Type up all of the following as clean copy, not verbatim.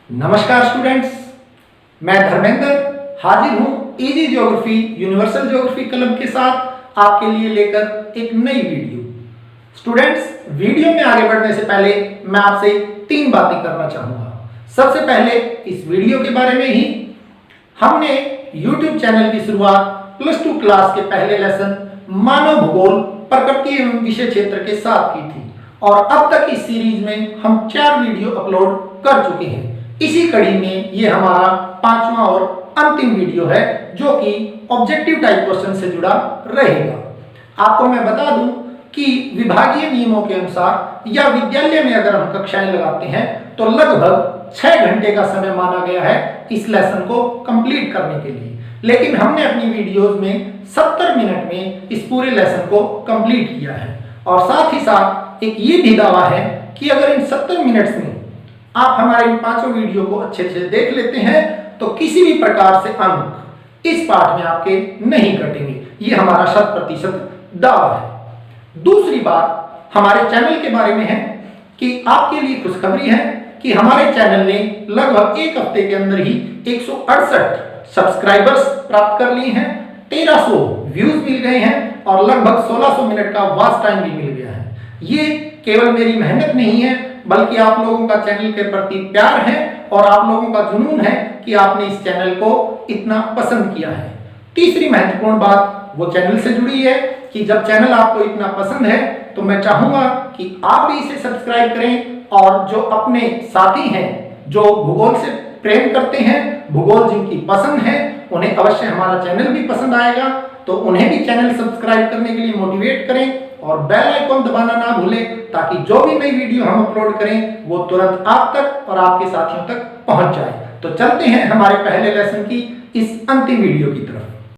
नमस्कार स्टूडेंट्स, मैं धर्मेंद्र हाजिर हूं इजी ज्योग्राफी यूनिवर्सल ज्योग्राफी कलम के साथ आपके लिए लेकर एक नई वीडियो। स्टूडेंट्स, वीडियो में आगे बढ़ने से पहले मैं आपसे 3 बातें करना चाहूंगा। सबसे पहले इस वीडियो के बारे में ही हमने YouTube चैनल की शुरुआत प्लस 2 क्लास के पहले लेसन मानव भूगोल प्रकृति एवं विषय क्षेत्र के साथ की थी और अब तक इस सीरीज में हम 4 वीडियो अपलोड कर चुके हैं। इसी कड़ी में ये हमारा 5वां और अंतिम वीडियो है जो कि ऑब्जेक्टिव टाइप क्वेश्चन से जुड़ा रहेगा। आपको मैं बता दूं कि विभागीय नियमों के अनुसार या विद्यालय में अगर हम कक्षाएं लगाते हैं तो लगभग 6 घंटे का समय माना गया है इस लेसन को कंप्लीट करने के लिए, लेकिन हमने अपनी वीडियोस में 70 मिनट में इस पूरे लेसन को कंप्लीट किया है। और साथ ही साथ एक ये भी दावा है कि अगर इन 70 मिनट्स में आप हमारे इन 5 वीडियो को अच्छे से देख लेते हैं तो किसी भी प्रकार से अंक इस पाठ में आपके नहीं कटेंगे। ये हमारा 100% दावा है। दूसरी बात हमारे चैनल के बारे में है कि आपके लिए खुशखबरी है कि हमारे चैनल ने लगभग 1 हफ्ते के अंदर ही 168 सब्सक्राइबर्स प्राप्त कर लिए हैं, 1300 व्यूज मिल गए हैं और लगभग 1600 मिनट का वॉच टाइम भी मिल गया है। ये केवल मेरी मेहनत नहीं है बल्कि आप लोगों का चैनल के प्रति प्यार है और आप लोगों का जुनून है कि आपने इस चैनल को इतना पसंद किया है। तीसरी महत्वपूर्ण बात वो चैनल से जुड़ी है कि जब चैनल आपको इतना पसंद है तो मैं चाहूंगा कि आप भी इसे सब्सक्राइब करें और जो अपने साथी हैं जो भूगोल से प्रेम करते हैं, भूगोल जिनकी पसंद है, उन्हें अवश्य हमारा चैनल भी पसंद आएगा तो उन्हें भी चैनल सब्सक्राइब करने के लिए मोटिवेट करें और बेल आइकॉन दबाना ना भूलें ताकि जो भी नई वीडियो हम अपलोड करें वो तुरंत आप तक और आपके साथियों तक पहुंच जाए। तो चलते हैं हमारे पहले लेसन की इस अंतिम वीडियो की तरफ।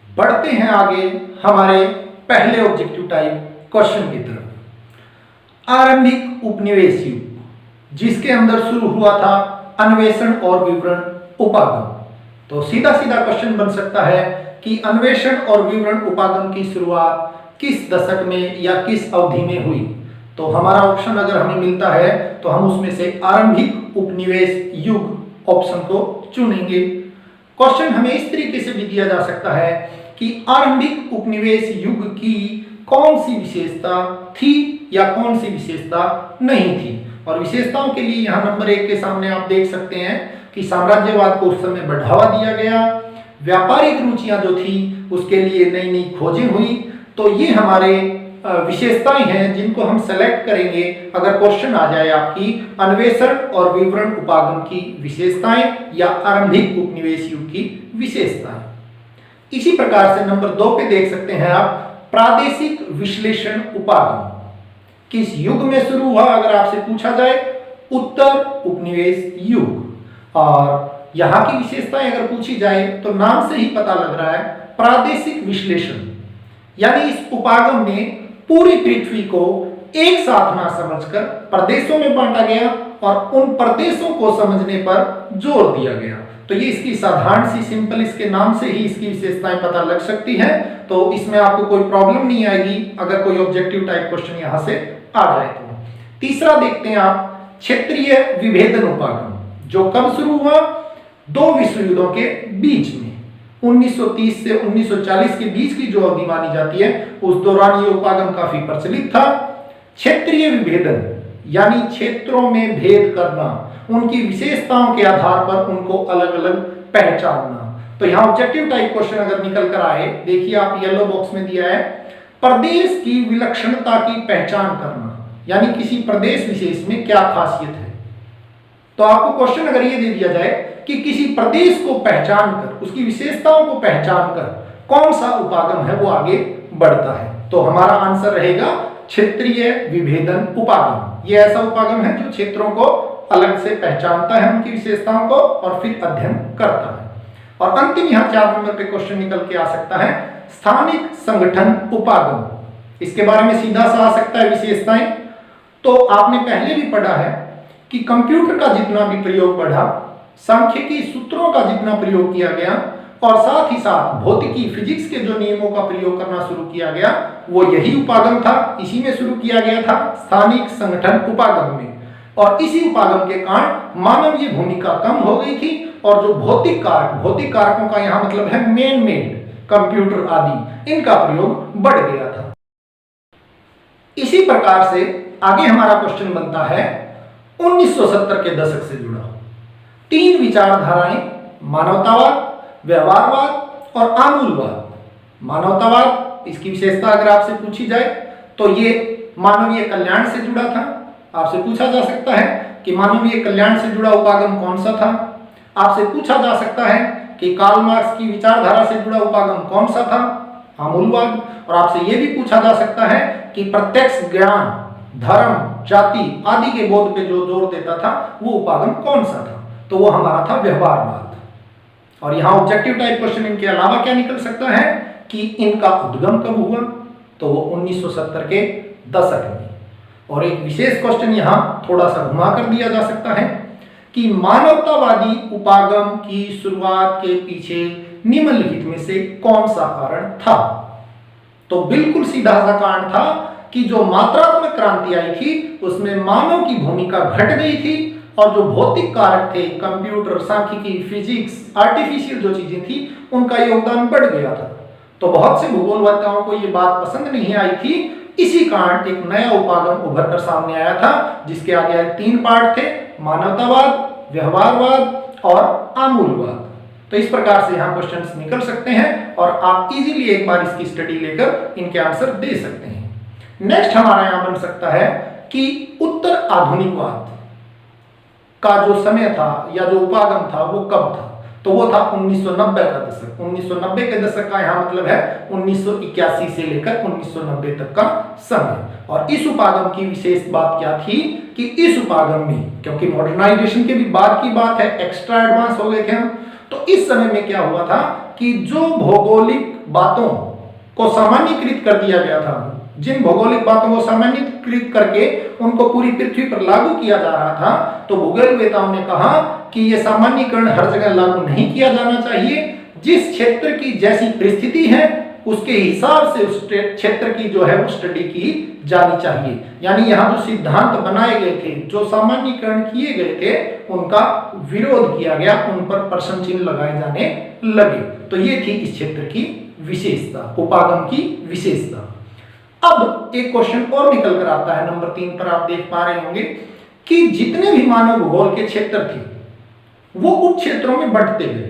बढ़ते हैं आगे हमारे पहले ऑब्जेक्टिव टाइप क्वेश्चन की तरफ। आरंभिक उपनिवेश युग जिसके अंदर शुरू हुआ था अन्वेषण और विवरण उपागम। तो सीधा सीधा क्वेश्चन बन सकता है कि अन्वेषण और विवरण उपागम की शुरुआत किस दशक में या किस अवधि में हुई। तो हमारा ऑप्शन अगर हमें मिलता है तो हम उसमें से आरंभिक उपनिवेश युग ऑप्शन को चुनेंगे। क्वेश्चन हमें इस तरीके से भी दिया जा सकता है कि आरंभिक उपनिवेश युग की कौन सी विशेषता थी या कौन सी विशेषता नहीं थी। और विशेषताओं के लिए यहाँ नंबर 1 के सामने आप देख सकते हैं कि साम्राज्यवाद को उस समय बढ़ावा दिया गया, व्यापारिक रुचियां जो थी उसके लिए नई नई खोजें हुई। तो ये हमारे विशेषताएं हैं जिनको हम सेलेक्ट करेंगे अगर क्वेश्चन आ जाए आपकी अन्वेषण और विवरण उपागम की विशेषताएं या आरंभिक उपनिवेश युग की विशेषताएं। इसी प्रकार से नंबर 2 पे देख सकते हैं आप प्रादेशिक विश्लेषण उपागम किस युग में शुरू हुआ अगर आपसे पूछा जाए, उत्तर उपनिवेश युग। और यहाँ की विशेषताएं अगर पूछी जाए तो नाम से ही पता लग रहा है प्रादेशिक विश्लेषण, यानी इस उपागम में पूरी पृथ्वी को एक साथ ना समझकर प्रदेशों में बांटा गया और उन प्रदेशों को समझने पर जोर दिया गया। तो ये इसकी साधारण सी सिंपल इसके नाम से ही इसकी विशेषताएं पता लग सकती हैं। तो इसमें आपको कोई प्रॉब्लम नहीं आएगी अगर कोई ऑब्जेक्टिव टाइप क्वेश्चन यहाँ से आ जाए तो। तीसरा देखते हैं आप क्षेत्रीय विभेदन उपागम जो कब शुरू हुआ, 2 विश्व युद्धों के बीच में 1930 से 1940 के बीच की जो अवधि मानी जाती है उस दौरान ये उपागम काफी प्रचलित था। क्षेत्रीय विभेदन यानी क्षेत्रों में भेद करना, उनकी विशेषताओं के आधार पर उनको अलग अलग पहचानना। तो यहाँ ऑब्जेक्टिव टाइप क्वेश्चन अगर निकल कर आए, देखिए आप येलो बॉक्स में दिया है प्रदेश की विलक्षणता की पहचान करना, यानी किसी प्रदेश विशेष में क्या खासियत है। तो आपको क्वेश्चन अगर ये दे दिया जाए कि किसी प्रदेश को पहचान कर उसकी विशेषताओं को पहचान कर कौन सा उपागम है वो आगे बढ़ता है, तो हमारा आंसर रहेगा क्षेत्रीय विभेदन उपागम। ये ऐसा उपागम है जो क्षेत्रों को अलग से पहचानता है, उनकी विशेषताओं को और फिर अध्ययन करता है। और अंतिम यहाँ 4 नंबर पे क्वेश्चन निकल के आ सकता है स्थानिक संगठन उपागम। इसके बारे में सीधा सा आ सकता है विशेषताएं। तो आपने पहले भी पढ़ा है कि कंप्यूटर का जितना भी प्रयोग बढ़ा, सांख्यिकी सूत्रों का जितना प्रयोग किया गया और साथ ही साथ भौतिकी फिजिक्स के जो नियमों का प्रयोग करना शुरू किया गया वो यही उपागम था, इसी में शुरू किया गया था स्थानिक संगठन उपागम में। और इसी उपागम के कारण मानवीय भूमिका कम हो गई थी और जो भौतिक कारकों का यहाँ मतलब है मैन मेड कंप्यूटर आदि, इनका प्रयोग बढ़ गया था। इसी प्रकार से आगे हमारा क्वेश्चन बनता है 1970 के दशक से जुड़ा। 3 विचारधाराएं, मानवतावाद, व्यवहारवाद और आमूलवाद। मानवतावाद, इसकी विशेषता अगर आपसे पूछी जाए तो ये मानवीय कल्याण से जुड़ा था। आपसे पूछा जा सकता है कि मानवीय कल्याण से जुड़ा उपागम कौन सा था। आपसे पूछा जा सकता है कि कार्ल मार्क्स की विचारधारा से जुड़ा उपागम कौन सा था, आमूलवाद। और आपसे यह भी पूछा जा सकता है कि प्रत्यक्ष ज्ञान, धर्म, जाति आदि के बोध पे जो जोर देता था वो उपागम कौन सा था, तो वो हमारा था व्यवहारवाद। और यहाँ ऑब्जेक्टिव टाइप क्वेश्चन इनके अलावा क्या निकल सकता है कि इनका उद्गम कब हुआ, तो वो 1970 के दशक में। और एक विशेष क्वेश्चन यहाँ थोड़ा सा घुमा कर दिया जा सकता है कि मानवतावादी उपागम की शुरुआत के पीछे निम्नलिखित में से कौन सा कारण था। तो बिल्कुल सीधा सा कारण था कि जो मात्रात्मक क्रांति आई थी उसमें मानव की भूमिका घट गई थी और जो भौतिक कारक थे, कंप्यूटर, सांख्यिकी, फिजिक्स, आर्टिफिशियल जो चीजें थी, उनका योगदान बढ़ गया था। तो बहुत से भूगोलवेत्ताओं को ये बात पसंद नहीं आई थी। इसी कारण एक नया उपागम उभर कर सामने आया था जिसके आगे 3 पार्ट थे, मानवतावाद, व्यवहारवाद और आमूलवाद। तो इस प्रकार से यहाँ क्वेश्चंस निकल सकते हैं और आप इजीली एक बार इसकी स्टडी लेकर इनके आंसर दे सकते हैं। नेक्स्ट हमारा यहाँ बन सकता है कि उत्तर आधुनिकवाद का जो समय था या जो उपागम था वो कब था, तो वो था 1990 का दशक। 1990 के दशक का यहाँ मतलब है 1981 से लेकर 1990 तक का समय। और इस उपागम की विशेष बात क्या थी कि इस उपागम में, क्योंकि मॉडर्नाइजेशन के भी बाद की बात है, एक्स्ट्रा एडवांस हो गए थे हम, तो इस समय में क्या हुआ था कि जो भौगोलिक बातों को सामान्यीकृत कर दिया गया था, जिन भौगोलिक बातों को सामान्यीकृत करके उनको पूरी पृथ्वी पर लागू किया जा रहा था, तो भूगोलवेत्ताओं ने कहा कि यह सामान्यीकरण हर जगह लागू नहीं किया जाना चाहिए। जिस क्षेत्र की जैसी परिस्थिति है उसके हिसाब से उस क्षेत्र की जो है वो स्टडी की जानी चाहिए। यानी यहाँ जो सिद्धांत बनाए गए थे, जो सामान्यीकरण किए गए थे, उनका विरोध किया गया, उन पर प्रश्न चिन्ह लगाए जाने लगे। तो ये थी इस क्षेत्र की विशेषता, उपागम की विशेषता। अब एक क्वेश्चन और निकल कर आता है नंबर 3 पर, आप देख पा रहे होंगे कि जितने भी मानव भूगोल के क्षेत्र थे वो उप क्षेत्रों में बढ़ते गए।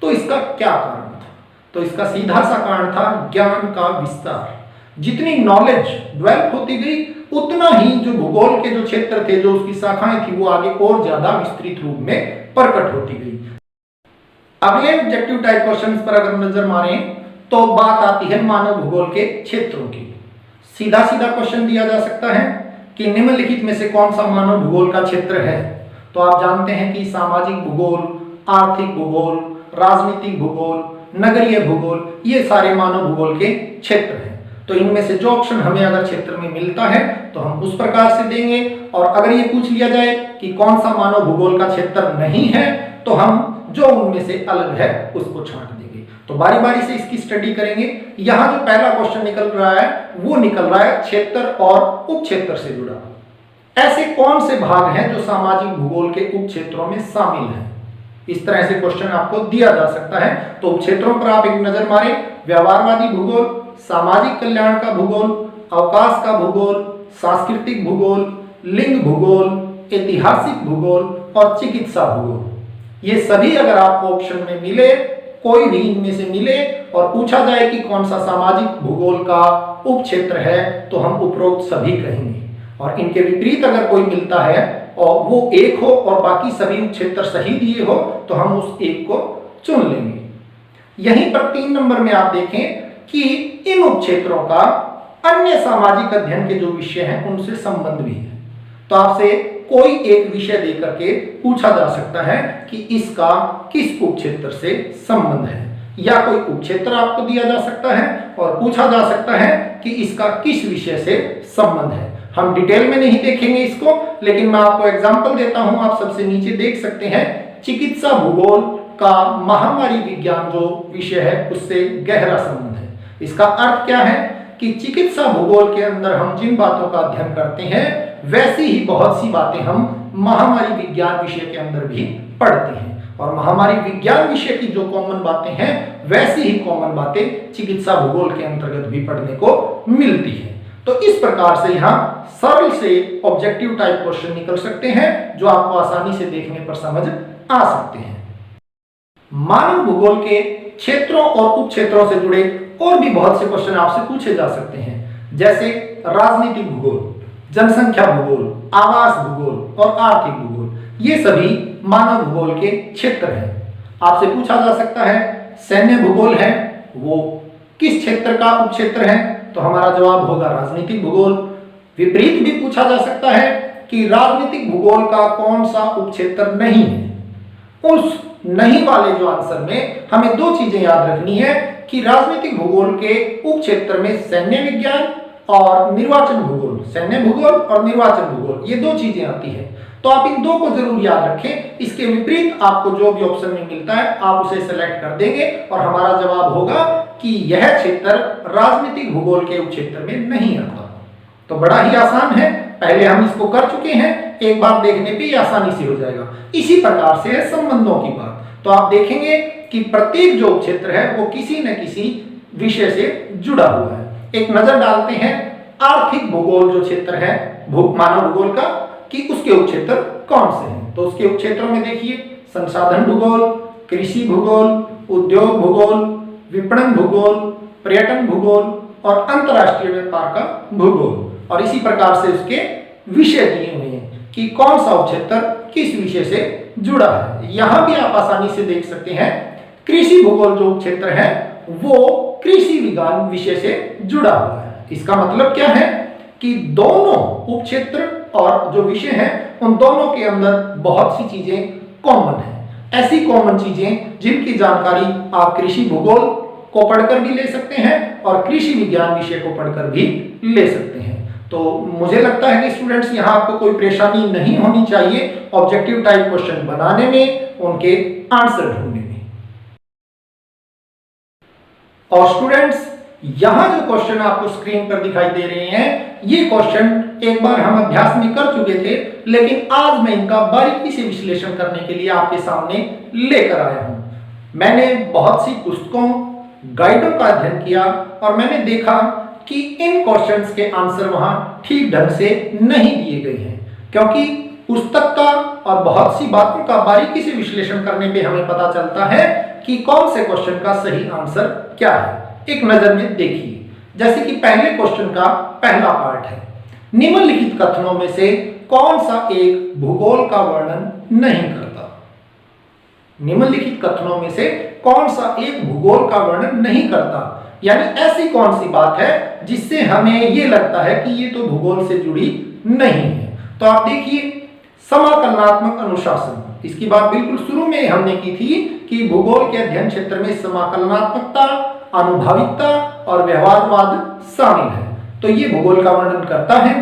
तो इसका क्या कारण था? तो इसका सीधा सा कारण था ज्ञान का विस्तार। जितनी नॉलेज डेवलप होती गई उतना ही जो भूगोल के जो क्षेत्र थे, जो उसकी शाखाएं थी, वो आगे और ज्यादा विस्तृत रूप में प्रकट होती गई। अगले ऑब्जेक्टिव टाइप क्वेश्चंस पर अगर नजर मारें तो बात आती है मानव भूगोल के क्षेत्रों की। सीधा सीधा क्वेश्चन दिया जा सकता है कि निम्नलिखित में से कौन सा मानव भूगोल का क्षेत्र है। तो आप जानते हैं कि सामाजिक भूगोल, आर्थिक भूगोल, राजनीतिक भूगोल, नगरीय भूगोल, ये सारे मानव भूगोल के क्षेत्र हैं। तो इनमें से जो ऑप्शन हमें अगर क्षेत्र में मिलता है तो हम उस प्रकार से देंगे। और अगर ये पूछ लिया जाए कि कौन सा मानव भूगोल का क्षेत्र नहीं है तो हम जो उनमें से अलग है उसको छांट देंगे। तो बारी बारी से इसकी स्टडी करेंगे। यहाँ जो पहला क्वेश्चन निकल रहा है वो निकल रहा है क्षेत्र और उप क्षेत्र से जुड़ा। ऐसे कौन से भाग हैं जो सामाजिक भूगोल के उप क्षेत्रों में शामिल हैं? इस तरह से क्वेश्चन आपको दिया जा सकता है। तो उप क्षेत्रों पर आप एक नजर मारें, व्यवहारवादी भूगोल, सामाजिक कल्याण का भूगोल, अवकाश का भूगोल, सांस्कृतिक भूगोल, लिंग भूगोल, ऐतिहासिक भूगोल और चिकित्सा भूगोल। ये सभी अगर आपको ऑप्शन में मिले, कोई भी इनमें से मिले और पूछा जाए कि कौन सा सामाजिक भूगोल का उप क्षेत्र है तो हम उपरोक्त सभी कहेंगे। और इनके विपरीत अगर कोई मिलता है और वो एक हो और बाकी सभी उप क्षेत्र सही दिए हो तो हम उस एक को चुन लेंगे। यहीं पर 3 नंबर में आप देखें कि इन उप क्षेत्रों का अन्य सामाजिक अध्ययन के जो विषय हैं उनसे संबंध भी है। तो आपसे कोई एक विषय देकर के पूछा जा सकता है कि इसका किस उप क्षेत्र से संबंध है, या कोई उप क्षेत्र आपको दिया जा सकता है और पूछा जा सकता है कि इसका किस विषय से संबंध है। हम डिटेल में नहीं देखेंगे इसको, लेकिन मैं आपको एग्जांपल देता हूं। आप सबसे नीचे देख सकते हैं चिकित्सा भूगोल का महामारी विज्ञान जो विषय है उससे गहरा संबंध है। इसका अर्थ क्या है कि चिकित्सा भूगोल के अंदर हम जिन बातों का अध्ययन करते हैं वैसी ही बहुत सी बातें हम महामारी विज्ञान विषय के अंदर भी पढ़ते हैं, और महामारी विज्ञान विषय की जो कॉमन बातें हैं वैसी ही कॉमन बातें चिकित्सा भूगोल के अंतर्गत भी पढ़ने को मिलती है। तो इस प्रकार से यहाँ सरल से ऑब्जेक्टिव टाइप क्वेश्चन निकल सकते हैं जो आपको आसानी से देखने पर समझ आ सकते हैं। मानव भूगोल के क्षेत्रों और उप क्षेत्रों से जुड़े और भी बहुत से क्वेश्चन आपसे पूछे जा सकते हैं, जैसे राजनीतिक भूगोल, जनसंख्या भूगोल, आवास भूगोल और आर्थिक भूगोल। ये सभी मानव भूगोल के क्षेत्र हैं। आपसे पूछा जा सकता है सैन्य भूगोल है वो किस क्षेत्र का उप क्षेत्र है, तो हमारा जवाब होगा राजनीतिक भूगोल। विपरीत भी पूछा जा सकता है कि राजनीतिक भूगोल का कौन सा उप क्षेत्र नहीं है। उस नहीं वाले जो आंसर में हमें दो चीजें याद रखनी है कि राजनीतिक भूगोल के उप क्षेत्र में सैन्य विज्ञान और निर्वाचन भूगोल, सैन्य भूगोल और निर्वाचन भूगोल, ये दो चीजें आती है। तो आप इन दो को जरूर याद रखें। इसके विपरीत आपको जो भी ऑप्शन में मिलता है आप उसे सेलेक्ट कर देंगे और हमारा जवाब होगा कि यह क्षेत्र राजनीतिक भूगोल के उप क्षेत्र में नहीं आता। तो बड़ा ही आसान है, पहले हम इसको कर चुके हैं, एक बार देखने पे आसानी से हो जाएगा। इसी प्रकार से है संबंधों की बात, तो आप देखेंगे कि प्रत्येक जो क्षेत्र है वो किसी न किसी विषय से जुड़ा हुआ है। एक नजर डालते हैं आर्थिक भूगोल जो क्षेत्र है मानव भूगोल का, कि उसके उप क्षेत्र कौन से हैं। तो उसके उप क्षेत्रों में देखिए संसाधन भूगोल, कृषि भूगोल, उद्योग भूगोल, विपणन भूगोल, पर्यटन भूगोल और अंतरराष्ट्रीय व्यापार का भूगोल, और इसी प्रकार से उसके विषय दिए हुए हैं कि कौन सा उपक्षेत्र किस विषय से जुड़ा है। यहां भी आप आसानी से देख सकते हैं कृषि भूगोल जो उपक्षेत्र है वो कृषि विज्ञान विषय से जुड़ा हुआ है। इसका मतलब क्या है कि दोनों उपक्षेत्र और जो विषय है उन दोनों के अंदर बहुत सी चीजें कॉमन है। ऐसी कॉमन चीजें जिनकी जानकारी आप कृषि भूगोल को पढ़कर भी ले सकते हैं और कृषि विज्ञान विषय को पढ़कर भी ले सकते हैं। तो मुझे लगता है कि स्टूडेंट्स यहाँ आपको कोई परेशानी नहीं होनी चाहिए ऑब्जेक्टिव टाइप क्वेश्चन बनाने में, उनके आंसर ढूंढने में। और स्टूडेंट्स यहां जो क्वेश्चन आपको स्क्रीन पर दिखाई दे रहे हैं ये क्वेश्चन एक बार हम अभ्यास में कर चुके थे, लेकिन आज मैं इनका बारीकी से विश्लेषण करने के लिए आपके सामने लेकर आया हूं। मैंने बहुत सी पुस्तकों, गाइडों का अध्ययन किया और मैंने देखा कि इन क्वेश्चंस के आंसर वहां ठीक ढंग से नहीं दिए गए हैं, क्योंकि पुस्तक का और बहुत सी बातों का बारीकी से विश्लेषण करने पे हमें पता चलता है कि कौन से क्वेश्चन का सही आंसर क्या है। एक नजर में देखिए, जैसे कि पहले क्वेश्चन का पहला पार्ट है, निम्नलिखित कथनों में से कौन सा एक भूगोल का वर्णन नहीं करता। निम्नलिखित कथनों में से कौन सा एक भूगोल का वर्णन नहीं करता, यानी ऐसी कौन सी बात है जिससे हमें ये लगता है कि ये तो भूगोल से जुड़ी नहीं है। तो आप देखिए समाकलनात्मक अनुशासन, इसकी बात बिल्कुल शुरू में हमने की थी कि भूगोल के अध्ययन क्षेत्र में समाकलनात्मकता, अनुभाविकता और व्यवहारवाद शामिल है, तो ये भूगोल का वर्णन करता है।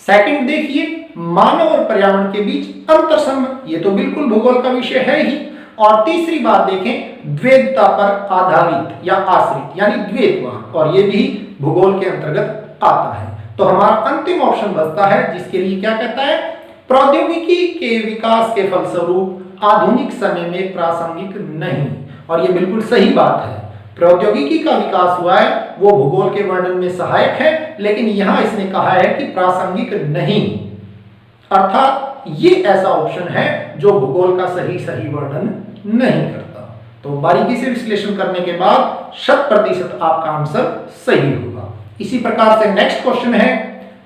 सेकंड देखिए मानव और पर्यावरण के बीच अंतर संबंध, ये तो बिल्कुल भूगोल का विषय है ही। और तीसरी बात देखें द्वैतता पर आधारित या आश्रित यानी द्वैतवाद, और ये भी भूगोल के अंतर्गत आता है। तो हमारा अंतिम ऑप्शन बचता है जिसके लिए क्या कहता है, प्रौद्योगिकी के विकास के फलस्वरूप आधुनिक समय में प्रासंगिक नहीं, और ये बिल्कुल सही बात है। प्रौद्योगिकी का विकास हुआ है वो भूगोल के वर्णन में सहायक है, लेकिन यहां इसने कहा है कि प्रासंगिक नहीं, अर्थात ये ऐसा ऑप्शन है जो भूगोल का सही वर्णन नहीं करता। तो बारीकी से विश्लेषण करने के बाद 100% आपका आंसर सही होगा। इसी प्रकार से नेक्स्ट क्वेश्चन है,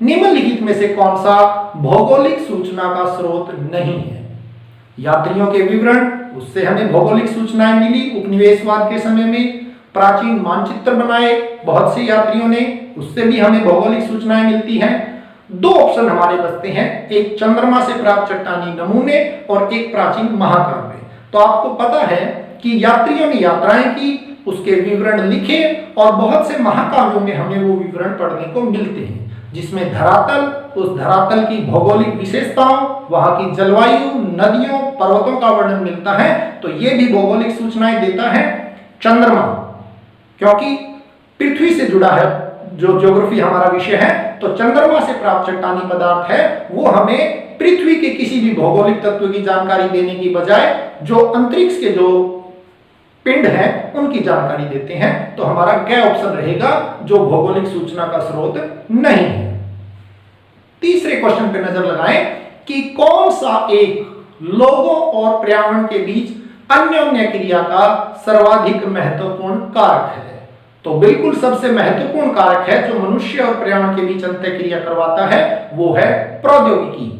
निम्नलिखित में से कौन सा भौगोलिक सूचना का स्रोत नहीं है। यात्रियों के विवरण, उससे हमें भौगोलिक सूचनाएं मिली उपनिवेशवाद के समय में। प्राचीन मानचित्र बनाए बहुत से यात्रियों ने, उससे भी हमें भौगोलिक सूचनाएं मिलती हैं। दो ऑप्शन हमारे बचते हैं, एक चंद्रमा से प्राप्त चट्टानी नमूने और एक प्राचीन महाकाव्य। तो आपको पता है कि यात्रियों ने यात्राएं की, उसके विवरण लिखे और बहुत से महाकाव्यों में हमें वो विवरण पढ़ने को मिलते हैं, जिसमें धरातल, उस धरातल की भौगोलिक विशेषताओं, वहां की जलवायु, नदियों, पर्वतों का वर्णन मिलता है। तो ये भी भौगोलिक सूचनाएं देता है। चंद्रमा क्योंकि पृथ्वी से जुड़ा है जो ज्योग्राफी हमारा विषय है, तो चंद्रमा से प्राप्त चट्टानी पदार्थ है वो हमें पृथ्वी के किसी भी भौगोलिक तत्व की जानकारी देने की बजाय जो अंतरिक्ष के जो पिंड है उनकी जानकारी देते हैं। तो हमारा क्या ऑप्शन रहेगा, जो भौगोलिक सूचना का स्रोत नहीं है। तीसरे क्वेश्चन पे नजर लगाएं कि कौन सा एक लोगों और पर्यावरण के बीच अन्योन्य क्रिया का सर्वाधिक महत्वपूर्ण कारक है। तो बिल्कुल सबसे महत्वपूर्ण कारक है जो मनुष्य और पर्यावरण के बीच अंतर क्रिया करवाता है, वो है प्रौद्योगिकी।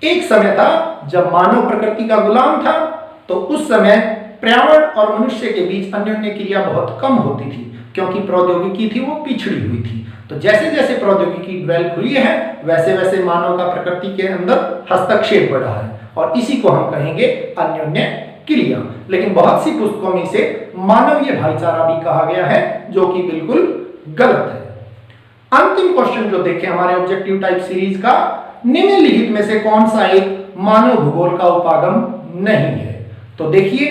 एक समय था जब मानव प्रकृति का गुलाम था, तो उस समय पर्यावरण और मनुष्य के बीच अन्योन्य क्रिया बहुत कम होती थी, क्योंकि प्रौद्योगिकी थी वो पिछड़ी हुई थी। तो जैसे जैसे प्रौद्योगिकी डेवलप हुई है, वैसे वैसे मानव का प्रकृति के अंदर हस्तक्षेप बढ़ा है, और इसी को हम कहेंगे अन्योन्य क्रिया। लेकिन बहुत सी पुस्तकों में इसे मानवीय भाईचारा भी कहा गया है, जो कि बिल्कुल गलत है। अंतिम क्वेश्चन जो देखें हमारे ऑब्जेक्टिव टाइप सीरीज का, निम्नलिखित में से कौन सा एक मानव भूगोल का उपागम नहीं है। तो देखिए,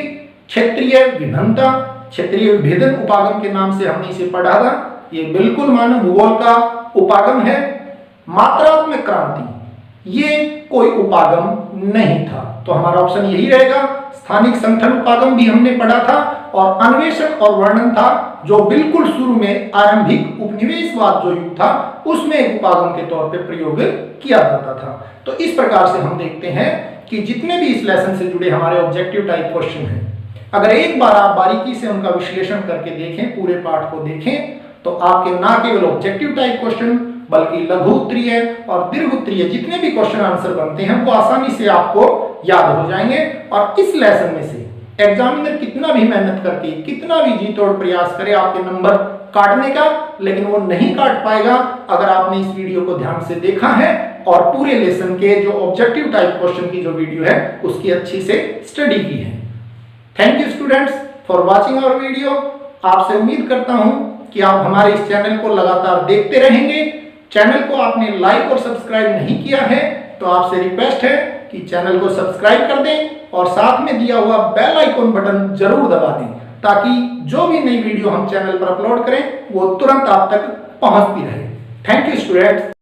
क्षेत्रीय विभिन्नता, क्षेत्रीय विभेदन उपागम के नाम से हमने इसे पढ़ा था, ये बिल्कुल मानव भूगोल का उपागम है। मात्रात्मक क्रांति, ये कोई उपागम नहीं था, तो हमारा ऑप्शन यही रहेगा। स्थानिक संगठन उपागम भी हमने पढ़ा था, और अन्वेषण और वर्णन था, जो बिल्कुल शुरू में आरंभिक उपनिवेशवाद जो युग था उसमें एक उपागम के तौर पे प्रयोग किया जाता था। तो इस प्रकार से हम देखते हैं कि जितने भी इस लेसन से जुड़े हमारे ऑब्जेक्टिव टाइप क्वेश्चन हैं, अगर एक बार आप बारीकी से उनका विश्लेषण करके देखें, पूरे पाठ को देखें, तो आपके ना केवल ऑब्जेक्टिव टाइप क्वेश्चन बल्कि लघु उत्तरीय और दीर्घ उत्तरीय जितने भी क्वेश्चन आंसर बनते हैं वो आसानी से आपको याद हो जाएंगे। और इस लेसन में से एग्जामिनर कितना भी मेहनत करके, कितना भी जी तोड़ प्रयास करे आपके नंबर काटने का, लेकिन वो नहीं काट पाएगा अगर आपने इस वीडियो को ध्यान से देखा है और पूरे लेसन के जो ऑब्जेक्टिव टाइप क्वेश्चन की जो वीडियो है उसकी अच्छी से स्टडी की है। Thank you students for watching our video. आपसे उम्मीद करता हूं कि आप हमारे इस चैनल को लगातार देखते रहेंगे। चैनल को आपने लाइक और सब्सक्राइब नहीं किया है तो आपसे रिक्वेस्ट है कि चैनल को सब्सक्राइब कर दें और साथ में दिया हुआ बेल आइकॉन बटन जरूर दबा दें, ताकि जो भी नई वीडियो हम चैनल पर अपलोड करें वो तुरंत आप तक पहुंचती रहे। Thank you students.